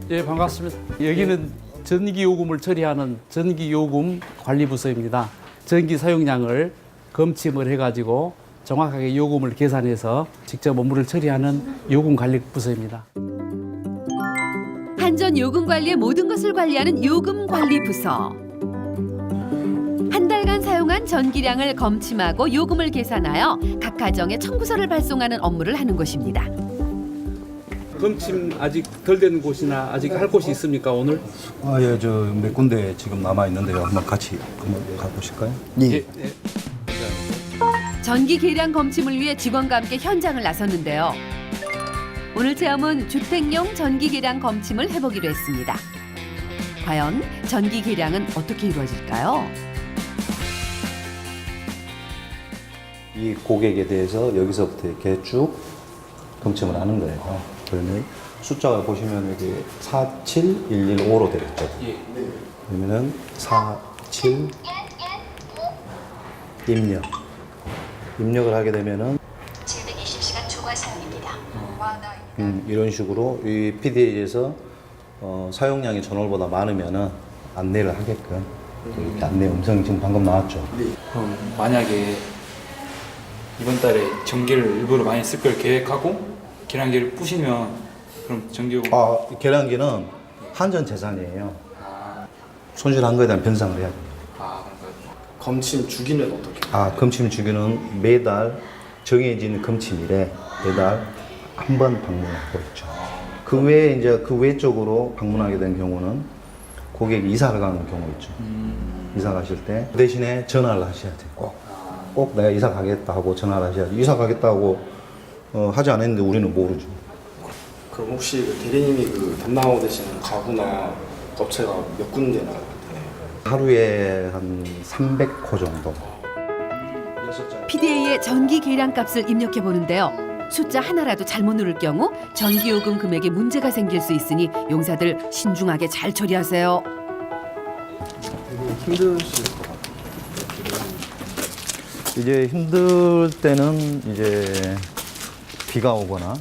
예, 반갑습니다. 여기는 전기요금을 처리하는 전기요금 관리부서입니다. 전기 사용량을 검침을 해가지고 정확하게 요금을 계산해서 직접 업무를 처리하는 요금관리부서입니다. 한전 요금관리의 모든 것을 관리하는 요금관리부서. 한 달간 사용한 전기량을 검침하고 요금을 계산하여 각 가정에 청구서를 발송하는 업무를 하는 곳입니다. 검침 아직 덜 된 곳이나 아직 할 곳이 있습니까, 오늘? 예, 저 몇 군데 지금 남아 있는데요. 한번 같이 한번 가보실까요? 예. 전기 계량 검침을 위해 직원과 함께 현장을 나섰는데요. 오늘 체험은 주택용 전기 계량 검침을 해보기로 했습니다. 과연 전기 계량은 어떻게 이루어질까요? 이 고객에 대해서 여기서부터 이렇게 쭉 검침을 하는 거예요. 그러면 숫자가 보시면 여기 47115로 되어 있죠. 그러면은 47 입력을 하게 되면은 720시간 초과 사용입니다. 이런 식으로 이 PDA에서 사용량이 전월보다 많으면은 안내를 하게끔 이렇게 안내 음성이 지금 방금 나왔죠. 그럼 만약에 이번 달에 전기를 일부러 많이 쓸 걸 계획하고 계량기를 부시면 그럼 전기요금 계량기는 한전 재산이에요. 손실한 거에 대한 변상을 해야 돼요. 검침 주기는 어떻게? 검침 주기는 매달 정해진 검침일에 매달 한 번 방문하고 있죠. 그 외에 이제 그 외 쪽으로 방문하게 된 경우는 고객이 이사를 가는 경우 있죠. 이사 가실 때 그 대신에 전화를 하셔야 돼요. 꼭 내가 이사 가겠다 하고 전화를 하셔야지. 이사 가겠다고 하지 않았는데 우리는 모르죠. 그럼 혹시 그 대리님이 그 담당하고 계시는 가구나 업체가 몇 군데나 되나요? 하루에 한 300호 정도. PDA에 전기 계량값을 입력해 보는데요. 숫자 하나라도 잘못 누를 경우 전기요금 금액에 문제가 생길 수 있으니 용사들 신중하게 잘 처리하세요. 힘드실 것 같아요. 이제 힘들 때는 이제 비가 오거나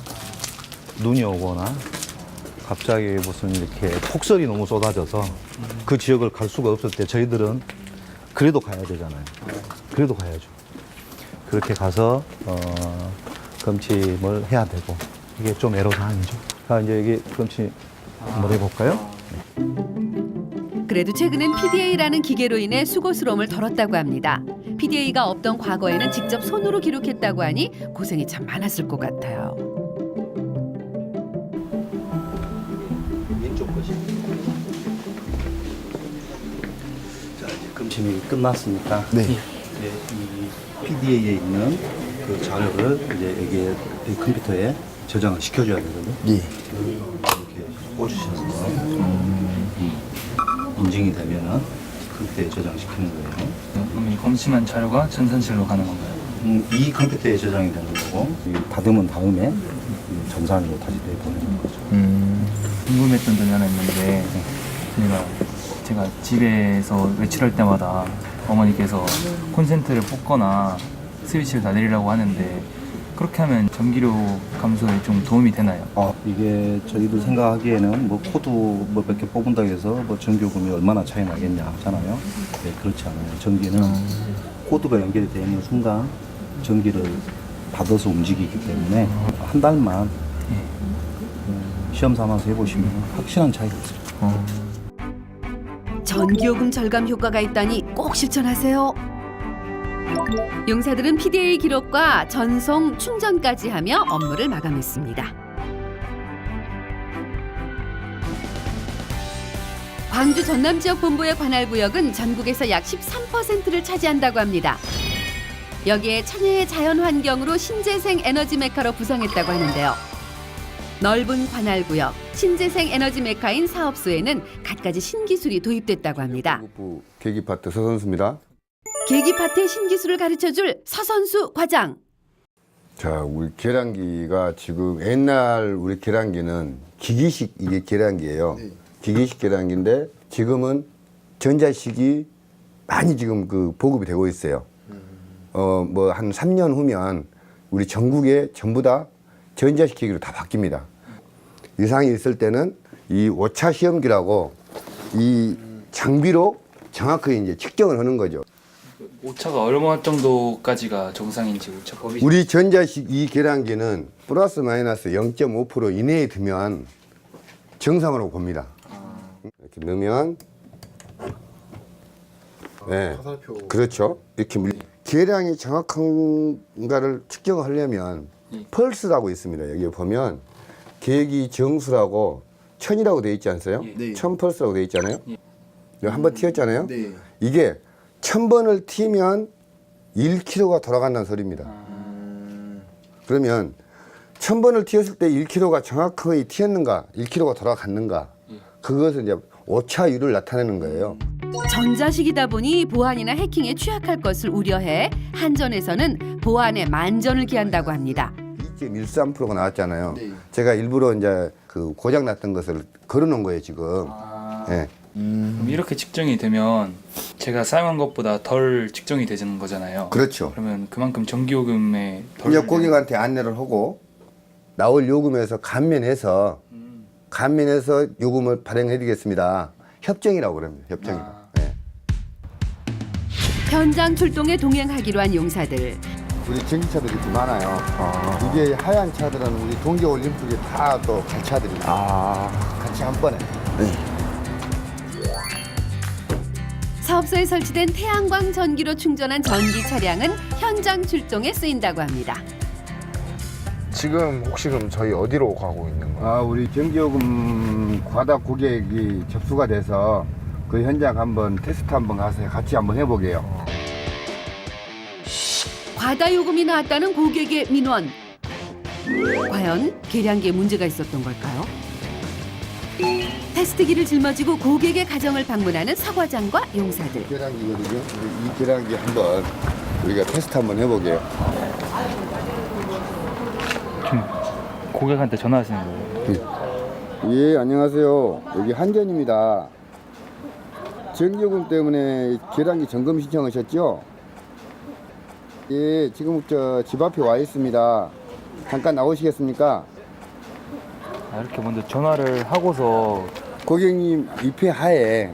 눈이 오거나 갑자기 무슨 이렇게 폭설이 너무 쏟아져서 그 지역을 갈 수가 없을 때 저희들은 그래도 가야 되잖아요. 그래도 가야죠. 그렇게 가서 검침을 해야 되고 이게 좀 애로사항이죠. 이제 여기 검침 한번 해볼까요? 그래도 최근엔 PDA라는 기계로 인해 수고스러움을 덜었다고 합니다. PDA가 없던 과거에는 직접 손으로 기록했다고 하니 고생이 참 많았을 것 같아요. 왼쪽 것이. 자, 이제 검침이 끝났으니까 이 PDA에 있는 그 자료를 이제 여기에 이 컴퓨터에 저장을 시켜줘야 되거든요. 이렇게 꽂으셔서 인증이 되면은 컴퓨터에 저장시키는 거예요. 그럼 이 검침한 자료가 전산실로 가는 건가요? 이 컴퓨터에 저장이 되는 거고 다듬은 다음에 전산으로 다시 내보내는 거죠. 궁금했던 점이 하나 있는데 제가 집에서 외출할 때마다 어머니께서 콘센트를 뽑거나 스위치를 다 내리라고 하는데 그렇게 하면 전기료 감소에 좀 도움이 되나요? 이게 저희들 생각하기에는 뭐 코드 뭐 몇 개 뽑은다고 해서 뭐 전기요금이 얼마나 차이 나겠냐 하잖아요. 네, 그렇지 않아요. 전기는 코드가 연결이 되는 순간 전기를 받아서 움직이기 때문에 한 달만 시험 삼아서 해보시면 확실한 차이가 있어요. 전기요금 절감 효과가 있다니 꼭 실천하세요. 용사들은 PDA 기록과 전송, 충전까지 하며 업무를 마감했습니다. 광주 전남 지역 본부의 관할 구역은 전국에서 약 13%를 차지한다고 합니다. 여기에 천혜의 자연 환경으로 신재생 에너지 메카로 부상했다고 하는데요. 넓은 관할 구역, 신재생 에너지 메카인 사업소에는 갖가지 신기술이 도입됐다고 합니다. 계기파트 서선수입니다. 계기파트의 신기술을 가르쳐줄 서선수 과장. 자, 우리 계량기가 지금 옛날 우리 계량기는 기기식 이게 계량기예요. 기기식 계량기인데 지금은 전자식이 많이 지금 그 보급이 되고 있어요. 뭐 한 3년 후면 우리 전국에 전부 다 전자식 기기로 다 바뀝니다. 이상이 있을 때는 이 오차 시험기라고 이 장비로 정확하게 이제 측정을 하는 거죠. 오차가 얼마 정도까지가 정상인지 오차 범위. 우리 전자식 이 계량기는 플러스 마이너스 0.5% 이내에 두면 정상으로 봅니다. 이렇게 넣으면 네, 그렇죠. 이렇게 계량이 정확한가를 측정하려면 펄스라고 있습니다. 여기 보면 계기 정수라고 1000이라고 되어 있지 않으세요? 1000펄스라고 되어 있잖아요. 한번 튀었잖아요. 이게 1000번을 튀면 1kg가 돌아간다는 소리입니다. 그러면 1000번을 튀었을 때 1kg가 정확하게 튀었는가, 1kg가 돌아갔는가, 그것은 이제 오차율을 나타내는 거예요. 전자식이다 보니 보안이나 해킹에 취약할 것을 우려해 한전에서는 보안에 만전을 기한다고 합니다. 2.13%가 나왔잖아요. 제가 일부러 이제 그 고장 났던 것을 걸어놓은 거예요 지금. 네. 그럼 이렇게 측정이 되면 제가 사용한 것보다 덜 측정이 되는 거잖아요. 그렇죠. 그러면 그만큼 전기요금에 덜. 이제 고객한테 안내를 하고 나올 요금에서 감면해서 요금을 발행해드리겠습니다. 협정이라고 그럽니다. 협정이. 네. 현장 출동에 동행하기로 한 용사들. 우리 전기차들이 좀 많아요. 이게 하얀 차들은 우리 동계올림픽에 다 또 갈 차들입니다. 같이 한 번에. 네. 사업소에 설치된 태양광 전기로 충전한 전기 차량은 현장 출동에 쓰인다고 합니다. 지금 혹시 그럼 저희 어디로 가고 있는 거예요? 우리 전기요금 과다 고객이 접수가 돼서 그 현장 한번 테스트 한번 가서 같이 한번 해보게요. 과다 요금이 나왔다는 고객의 민원. 과연 계량기에 문제가 있었던 걸까요? 테스트기를 짊어지고 고객의 가정을 방문하는 서과장과 용사들. 계량기거든요. 이 계량기 한번 우리가 테스트 한번 해보게요. 고객한테 전화하시는 거예요? 예, 안녕하세요. 여기 한전입니다. 전기요금 때문에 계량기 점검 신청하셨죠? 예, 지금 집 앞에 와 있습니다. 잠깐 나오시겠습니까? 이렇게 먼저 전화를 하고서 고객님 입회 하에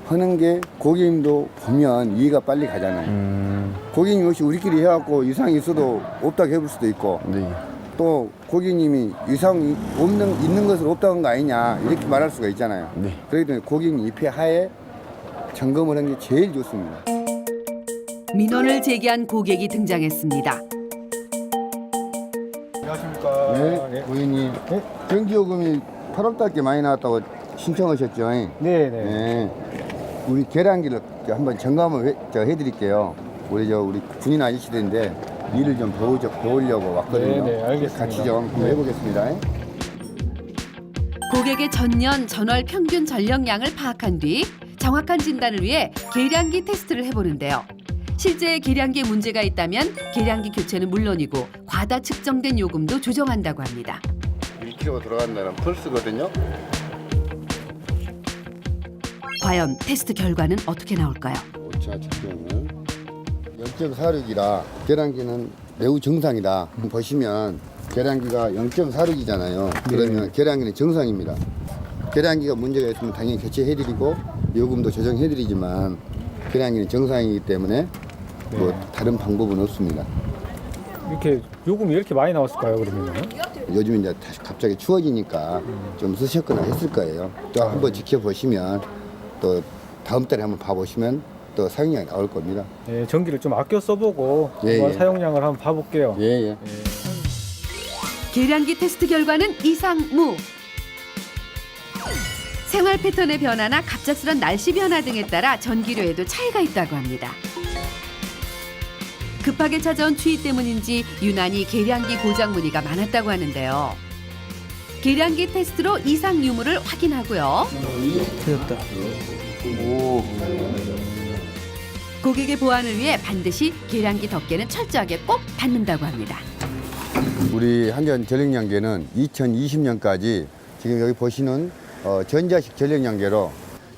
하는 게 고객님도 보면 이해가 빨리 가잖아요. 고객님 혹시 우리끼리 해갖고 이상이 있어도 없다고 해볼 수도 있고 또 고객님이 이상이 있는 것은 없다는 거 아니냐 이렇게 말할 수가 있잖아요. 그렇기 때문에 고객님 입회 하에 점검을 하는 게 제일 좋습니다. 민원을 제기한 고객이 등장했습니다. 안녕하십니까. 네, 고객님. 전기요금이 8월달께 많이 나왔다고 신청하셨죠? 네. 우리 계량기를 한번 점검을 해드릴게요. 우리 군인 아저씨들인데 일을 좀 배우려고 왔거든요. 네, 알겠습니다. 같이 좀 한번 해보겠습니다. 고객의 전년 전월 평균 전력량을 파악한 뒤 정확한 진단을 위해 계량기 테스트를 해보는데요. 실제 계량기에 문제가 있다면 계량기 교체는 물론이고 과다 측정된 요금도 조정한다고 합니다. 1kg가 들어간다는 펄스거든요. 과연 테스트 결과는 어떻게 나올까요? 오차 측정은 0.46이라 계량기는 매우 정상이다. 보시면 계량기가 0.46이잖아요. 그러면 계량기는 정상입니다. 계량기가 문제가 있으면 당연히 교체해드리고 요금도 조정해드리지만 계량기는 정상이기 때문에 뭐 다른 방법은 없습니다. 이렇게 요금이 이렇게 많이 나왔을까요, 그러면? 요즘 이제 다시 갑자기 추워지니까 좀 쓰셨거나 했을 거예요. 또 한번 지켜보시면 또 다음 달에 한번 봐보시면 또 사용량이 나올 겁니다. 예, 전기를 좀 아껴 써보고 예, 한번 예. 사용량을 한번 봐볼게요. 예. 계량기 테스트 결과는 이상무. 생활 패턴의 변화나 갑작스런 날씨 변화 등에 따라 전기료에도 차이가 있다고 합니다. 급하게 찾아온 추위 때문인지 유난히 계량기 고장 문의가 많았다고 하는데요. 계량기 테스트로 이상 유무를 확인하고요. 됐다. 고객의 보안을 위해 반드시 계량기 덮개는 철저하게 꼭 닫는다고 합니다. 우리 한전 전력량계는 2020년까지 지금 여기 보시는 전자식 전력량계로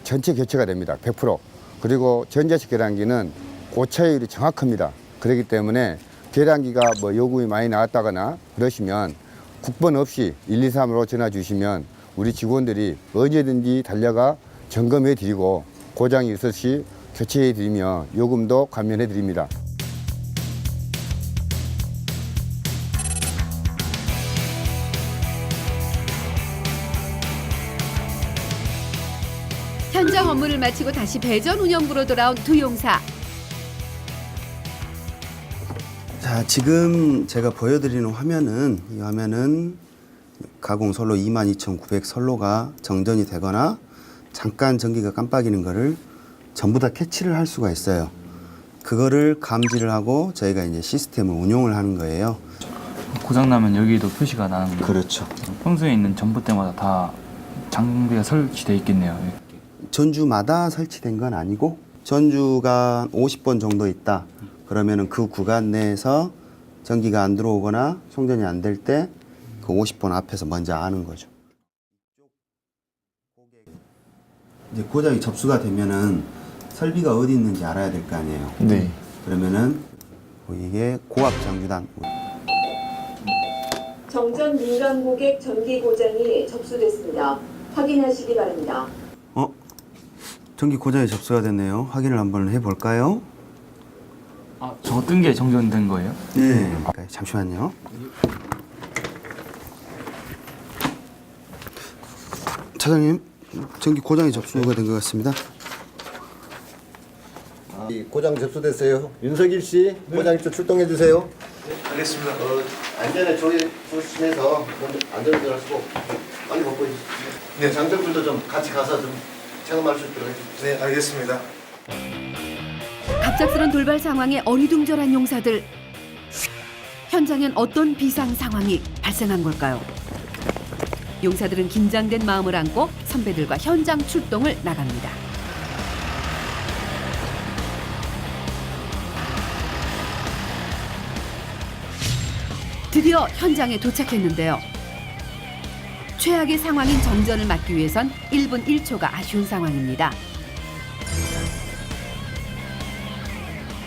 전체 교체가 됩니다. 100%. 그리고 전자식 계량기는 고차율이 정확합니다. 그렇기 때문에 계량기가 뭐 요금이 많이 나왔다거나 그러시면 국번 없이 123으로 전화 주시면 우리 직원들이 언제든지 달려가 점검해 드리고 고장이 있을 시 교체해 드리며 요금도 감면해 드립니다. 현장 업무를 마치고 다시 배전 운영부로 돌아온 두 용사. 자, 지금 제가 보여드리는 화면은 이 화면은 가공 선로 22,900 선로가 정전이 되거나 잠깐 전기가 깜빡이는 거를 전부 다 캐치를 할 수가 있어요. 그거를 감지를 하고 저희가 이제 시스템을 운용을 하는 거예요. 고장 나면 여기도 표시가 나는 거예요. 그렇죠. 평소에 있는 전봇대마다 다 장비가 설치되어 있겠네요. 전주마다 설치된 건 아니고 전주가 50번 정도 있다. 그러면은 그 구간 내에서 전기가 안 들어오거나 송전이 안 될 때 그 50번 앞에서 먼저 아는 거죠. 이제 고장이 접수가 되면은 설비가 어디 있는지 알아야 될 거 아니에요. 네. 그러면은 이게 고압 장주단. 정전 민감 고객 전기 고장이 접수됐습니다. 확인하시기 바랍니다. 전기 고장이 접수가 됐네요. 확인을 한번 해볼까요? 저거 뜬 게 정전된 거예요? 네. 잠시만요. 차장님, 전기 고장이 접수가 된 것 같습니다. 고장 접수됐어요. 윤석일 씨, 고장일조 출동해 주세요. 알겠습니다. 안전에 조심해서 안전운전 하시고 빨리 먹고 네, 장병들도 좀 같이 가서 좀 체험할 수 있도록 해주세요. 네, 알겠습니다. 갑작스런 돌발 상황에 어리둥절한 용사들. 현장엔 어떤 비상 상황이 발생한 걸까요? 용사들은 긴장된 마음을 안고 선배들과 현장 출동을 나갑니다. 드디어 현장에 도착했는데요. 최악의 상황인 정전을 막기 위해선 1분 1초가 아쉬운 상황입니다.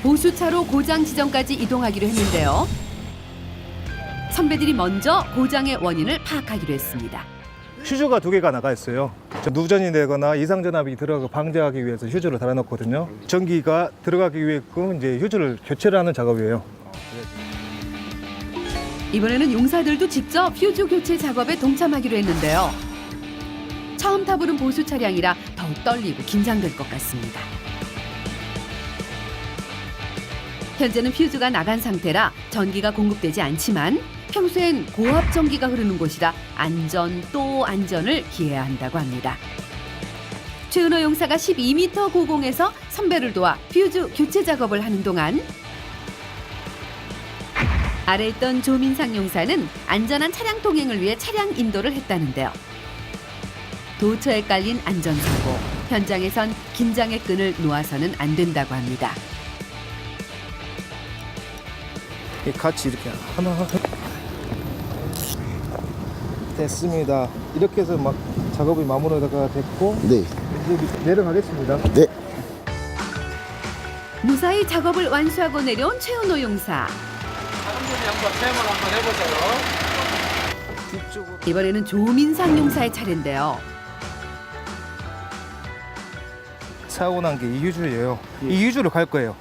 보수차로 고장 지점까지 이동하기로 했는데요. 선배들이 먼저 고장의 원인을 파악하기로 했습니다. 휴즈가 2개가 나가 있어요. 누전이 되거나 이상전압이 들어가 방지하기 위해서 휴즈를 달아놓거든요. 전기가 들어가기 위해끔 이제 휴즈를 교체를 하는 작업이에요. 이번에는 용사들도 직접 휴즈 교체 작업에 동참하기로 했는데요. 처음 타보는 보수 차량이라 더욱 떨리고 긴장될 것 같습니다. 현재는 퓨즈가 나간 상태라 전기가 공급되지 않지만 평소엔 고압 전기가 흐르는 곳이라 안전 또 안전을 기해야 한다고 합니다. 최은호 용사가 12m 고공에서 선배를 도와 퓨즈 교체 작업을 하는 동안 아래 있던 조민상 용사는 안전한 차량 통행을 위해 차량 인도를 했다는데요. 도처에 깔린 안전사고, 현장에선 긴장의 끈을 놓아서는 안 된다고 합니다. 같이 이렇게 하나 됐습니다. 이렇게 해서 막 작업이 마무리가 됐고 네. 이제 내려가겠습니다. 네. 무사히 작업을 완수하고 내려온 최은호 용사. 한번 체험을 한번 해보세요. 이번에는 조민상 용사의 차례인데요. 사고 난 게 이 휴즈예요. 이 휴즈로 갈 거예요.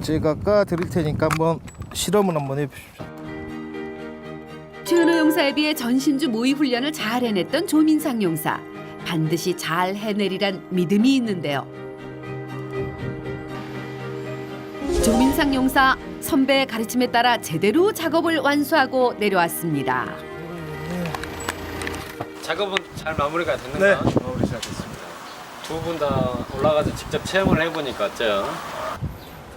제가 까 드릴 테니까 한번 실험을 한번 해보십시오. 최은호 용사에 비해 전신주 모의 훈련을 잘 해냈던 조민상 용사. 반드시 잘 해내리란 믿음이 있는데요. 신상용사 선배의 가르침에 따라 제대로 작업을 완수하고 내려왔습니다. 작업은 잘 마무리가 됐는가? 네, 마무리 잘 됐습니다. 두 분 다 올라가서 직접 체험을 해보니까 어때요?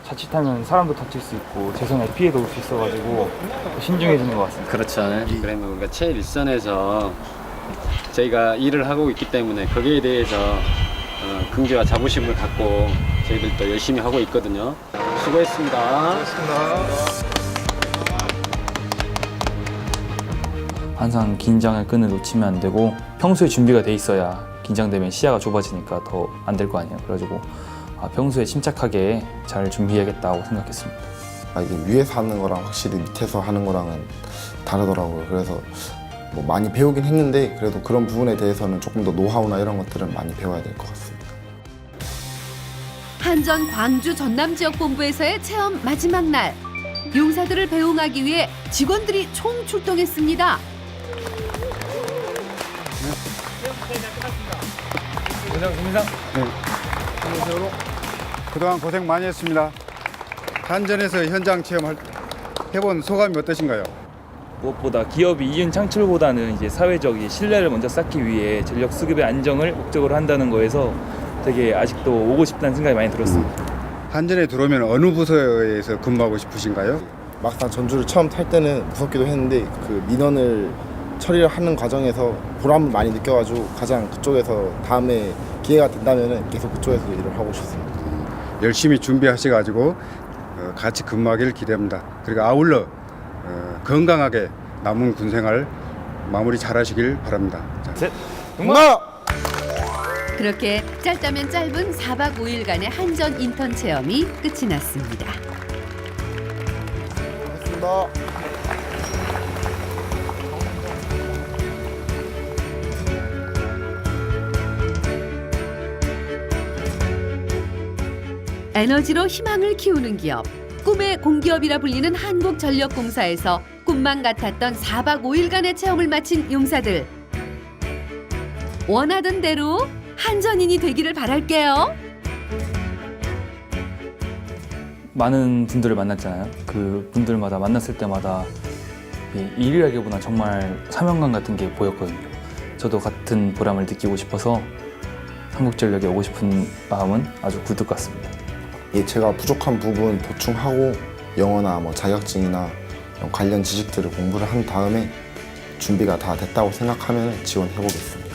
자칫하면 사람도 다칠 수 있고 재산에 피해도 올 수 있어가지고 신중해지는 것 같습니다. 그렇죠. 그러면 우리가 제일 일선에서 저희가 일을 하고 있기 때문에 거기에 대해서 긍지와 자부심을 갖고 저희들도 열심히 하고 있거든요. 수고했습니다. 항상 긴장의 끈을 놓치면 안 되고 평소에 준비가 돼 있어야 긴장되면 시야가 좁아지니까 더 안 될 거 아니에요. 그래가지고 평소에 침착하게 잘 준비해야겠다고 생각했습니다. 이게 위에서 하는 거랑 확실히 밑에서 하는 거랑은 다르더라고요. 그래서 뭐 많이 배우긴 했는데 그래도 그런 부분에 대해서는 조금 더 노하우나 이런 것들은 많이 배워야 될 것 같습니다. 한전 광주 전남 지역 본부에서의 체험 마지막 날. 용사들을 배웅하기 위해 직원들이 총 출동했습니다. 그동안 고생 많이 했습니다. 한전에서 현장 체험을 해본 소감이 어떠신가요? 무엇보다 기업이 이윤 창출보다는 이제 사회적 신뢰를 먼저 쌓기 위해 전력 수급의 안정을 목적으로 한다는 거에서 되게 아직도 오고 싶다는 생각이 많이 들었습니다. 한전에 들어오면 어느 부서에서 근무하고 싶으신가요? 막상 전주를 처음 탈 때는 무섭기도 했는데 그 민원을 처리를 하는 과정에서 보람을 많이 느껴가지고 가장 그쪽에서 다음에 기회가 된다면 계속 그쪽에서 일을 하고 싶습니다. 열심히 준비하셔가지고 같이 근무하기를 기대합니다. 그리고 아울러 건강하게 남은 군생활 마무리 잘하시길 바랍니다. 셋, 그렇게 짧다면 짧은 4박 5일간의 한전 인턴 체험이 끝이 났습니다. 고맙습니다. 에너지로 희망을 키우는 기업. 꿈의 공기업이라 불리는 한국전력공사에서 꿈만 같았던 4박 5일간의 체험을 마친 용사들. 원하던 대로 한전인이 되기를 바랄게요. 많은 분들을 만났잖아요. 그 분들마다 만났을 때마다 일이라기보다 정말 사명감 같은 게 보였거든요. 저도 같은 보람을 느끼고 싶어서 한국전력에 오고 싶은 마음은 아주 굴뚝 같습니다. 제가 부족한 부분 보충하고 영어나 뭐 자격증이나 관련 지식들을 공부를 한 다음에 준비가 다 됐다고 생각하면 지원해 보겠습니다.